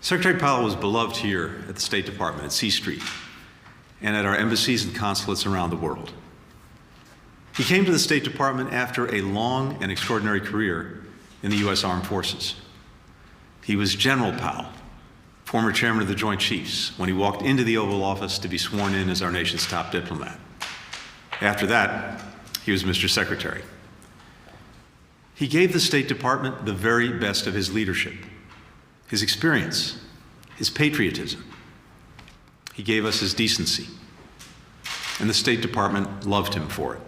Secretary Powell was beloved here at the State Department at C Street and at our embassies and consulates around the world. He came to the State Department after a long and extraordinary career in the U.S. Armed Forces. He was General Powell, former chairman of the Joint Chiefs, when he walked into the Oval Office to be sworn in as our nation's top diplomat. After that, he was Mr. Secretary. He gave the State Department the very best of his leadership, his experience, his patriotism. He gave us his decency, and the State Department loved him for it.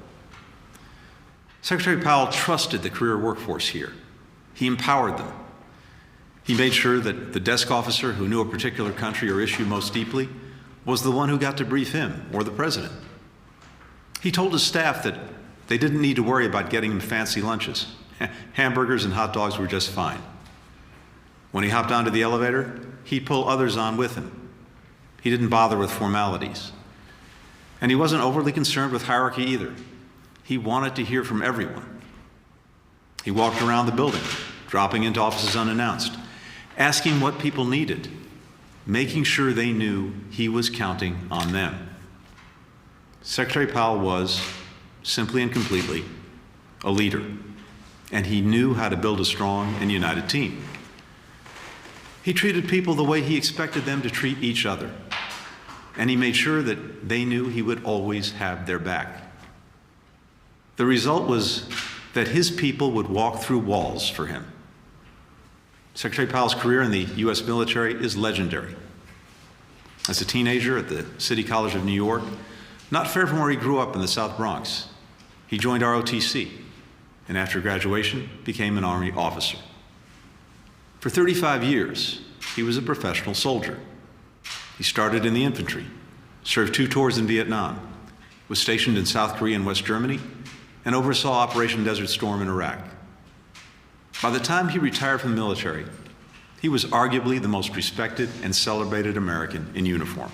Secretary Powell trusted the career workforce here. He empowered them. He made sure that the desk officer who knew a particular country or issue most deeply was the one who got to brief him or the president. He told his staff that they didn't need to worry about getting him fancy lunches. Hamburgers and hot dogs were just fine. When he hopped onto the elevator, he'd pull others on with him. He didn't bother with formalities. And he wasn't overly concerned with hierarchy either. He wanted to hear from everyone. He walked around the building, dropping into offices unannounced, asking what people needed, making sure they knew he was counting on them. Secretary Powell was, simply and completely, a leader, and he knew how to build a strong and united team. He treated people the way he expected them to treat each other, and he made sure that they knew he would always have their back. The result was that his people would walk through walls for him. Secretary Powell's career in the U.S. military is legendary. As a teenager at the City College of New York, not far from where he grew up in the South Bronx, he joined ROTC, and after graduation, became an Army officer. For 35 years, he was a professional soldier. He started in the infantry, served 2 tours in Vietnam, was stationed in South Korea and West Germany, and oversaw Operation Desert Storm in Iraq. By the time he retired from the military, he was arguably the most respected and celebrated American in uniform.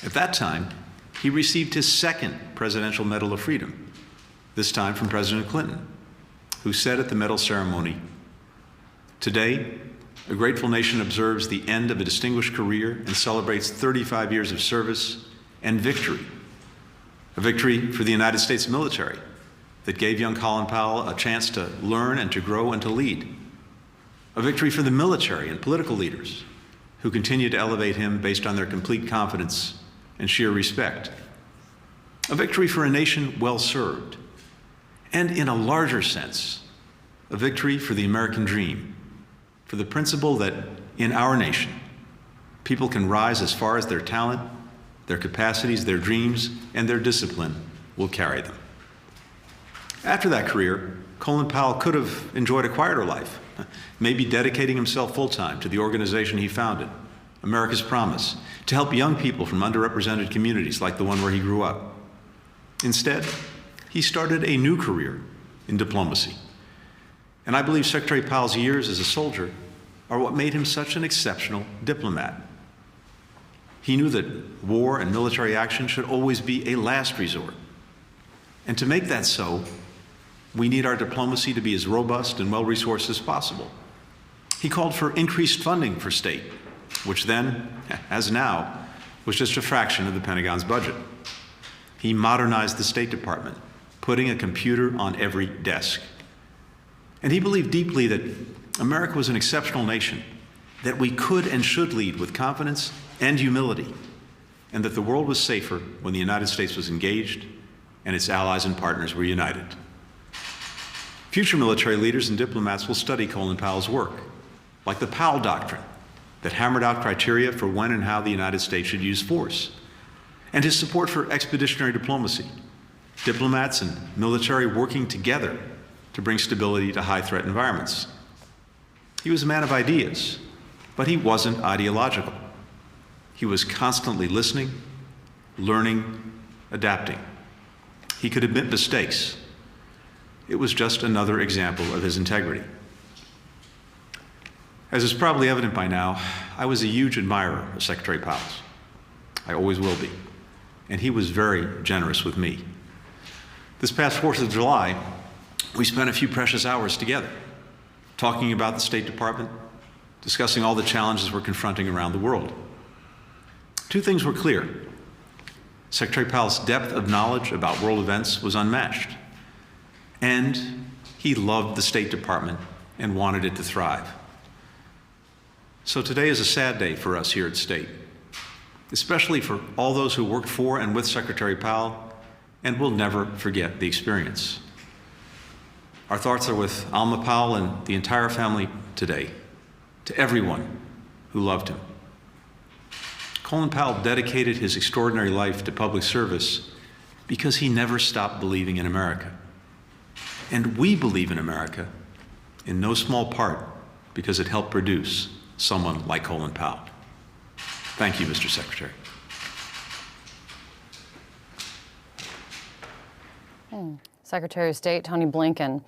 At that time, he received his 2nd Presidential Medal of Freedom, this time from President Clinton, who said at the medal ceremony, "Today, a grateful nation observes the end of a distinguished career and celebrates 35 years of service and victory. A victory for the United States military that gave young Colin Powell a chance to learn and to grow and to lead. A victory for the military and political leaders who continue to elevate him based on their complete confidence and sheer respect. A victory for a nation well served. And in a larger sense, a victory for the American dream, for the principle that in our nation, people can rise as far as their talent, their capacities, their dreams, and their discipline will carry them." After that career, Colin Powell could have enjoyed a quieter life, maybe dedicating himself full-time to the organization he founded, America's Promise, to help young people from underrepresented communities like the one where he grew up. Instead, he started a new career in diplomacy. And I believe Secretary Powell's years as a soldier are what made him such an exceptional diplomat. He knew that war and military action should always be a last resort. And to make that so, we need our diplomacy to be as robust and well-resourced as possible. He called for increased funding for state, which then, as now, was just a fraction of the Pentagon's budget. He modernized the State Department, putting a computer on every desk. And he believed deeply that America was an exceptional nation, that we could and should lead with confidence and humility, and that the world was safer when the United States was engaged and its allies and partners were united. Future military leaders and diplomats will study Colin Powell's work, like the Powell Doctrine, that hammered out criteria for when and how the United States should use force, and his support for expeditionary diplomacy, diplomats and military working together to bring stability to high-threat environments. He was a man of ideas, but he wasn't ideological. He was constantly listening, learning, adapting. He could admit mistakes. It was just another example of his integrity. As is probably evident by now, I was a huge admirer of Secretary Powell's. I always will be. And he was very generous with me. This past 4th of July, we spent a few precious hours together, talking about the State Department, discussing all the challenges we're confronting around the world. Two things were clear. Secretary Powell's depth of knowledge about world events was unmatched, and he loved the State Department and wanted it to thrive. So today is a sad day for us here at State, especially for all those who worked for and with Secretary Powell, and will never forget the experience. Our thoughts are with Alma Powell and the entire family today, to everyone who loved him. Colin Powell dedicated his extraordinary life to public service because he never stopped believing in America. And we believe in America in no small part because it helped produce someone like Colin Powell. Thank you, Mr. Secretary. Secretary of State Tony Blinken,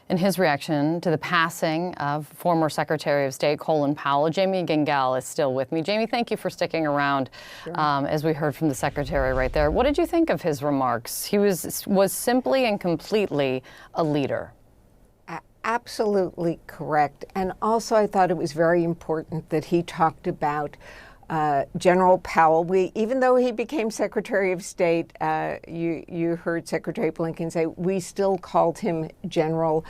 in his reaction to the passing of former Secretary of State Colin Powell. Jamie Gengel is still with me. Jamie, thank you for sticking around. Sure. As we heard from the Secretary right there. What did you think of his remarks? He was simply and completely a leader. Absolutely correct. And also I thought it was very important that he talked about General Powell. Even though he became Secretary of State, you heard Secretary Blinken say, we still called him General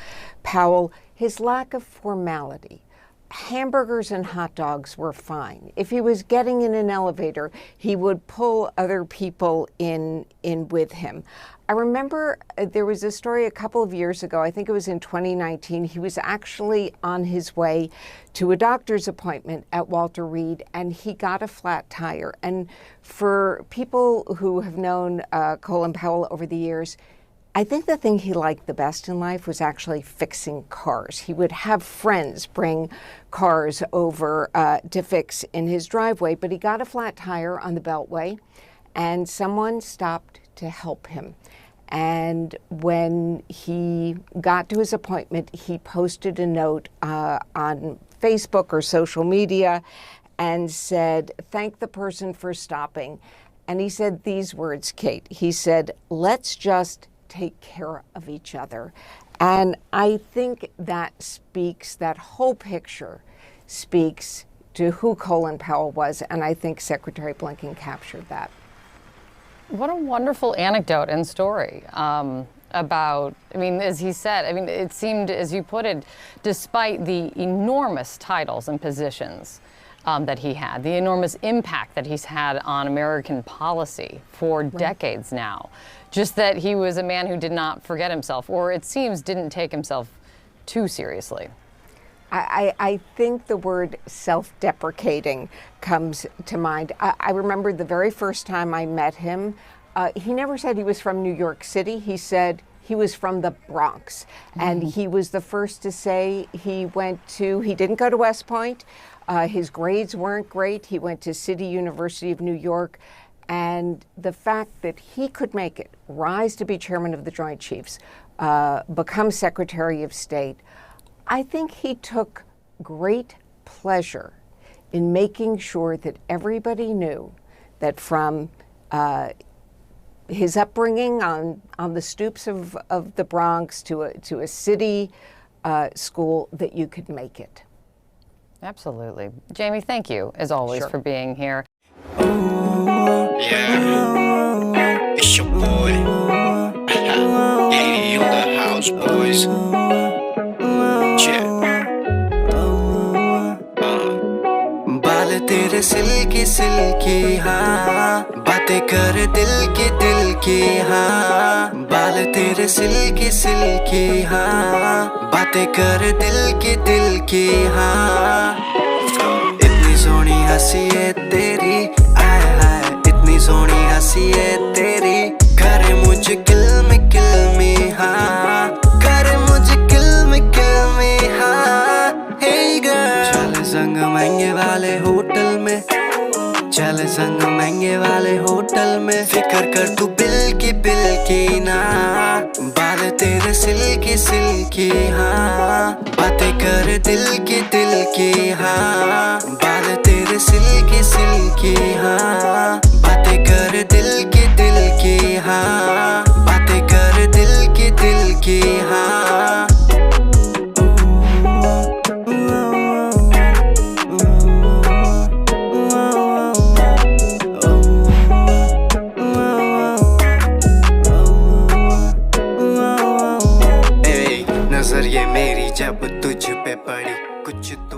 Powell. His lack of formality. Hamburgers and hot dogs were fine. If he was getting in an elevator, he would pull other people in with him. I remember there was a story a couple of years ago, I think it was in 2019, he was actually on his way to a doctor's appointment at Walter Reed and he got a flat tire. And for people who have known Colin Powell over the years, I think the thing he liked the best in life was actually fixing cars. He would have friends bring cars over to fix in his driveway, but he got a flat tire on the Beltway and someone stopped to help him. And when he got to his appointment, he posted a note on Facebook or social media and said, thank the person for stopping. And he said these words, Kate. He said, let's just take care of each other. And I think that speaks, that whole picture speaks to who Colin Powell was. And I think Secretary Blinken captured that. What a wonderful anecdote and story about, I mean, as he said, I mean, it seemed, as you put it, despite the enormous titles and positions that he had, the enormous impact that he's had on American policy for decades now, just that he was a man who did not forget himself, or it seems didn't take himself too seriously. I think the word self-deprecating comes to mind. I remember the very first time I met him, he never said he was from New York City. He said he was from the Bronx. And he was the first to say he didn't go to West Point. His grades weren't great. He went to City University of New York. And the fact that he could make it, rise to be chairman of the Joint Chiefs, become Secretary of State, I think he took great pleasure in making sure that everybody knew that from his upbringing on the stoops of the Bronx to a city school, that you could make it. Absolutely. Jamie, thank you, as always, for being here. Yeah, it's your boy. 80 on the house, boys. बाल तेरे silky silky हाँ बातें कर दिल की हाँ बाल तेरे सिल्की सिल्की हाँ बातें कर दिल की हाँ इतनी सोहनी हंसी है तेरी आय हाय इतनी सोहनी हंसी है तेरी करे मुझे किल में हाँ करे मुझे किल में हाँ hey girl चल संग महंगे वाले होटल में चल संग महंगे वाले होटल में फिक्र कर तू बिल की ना बाल तेरे सिल्की हाँ बातें कर दिल की हाँ बाल तेरे सिल्की हाँ बातें कर दिल की हाँ बातें कर दिल की हाँ नजर ये मेरी जब तुझ पे पड़ी कुछ तो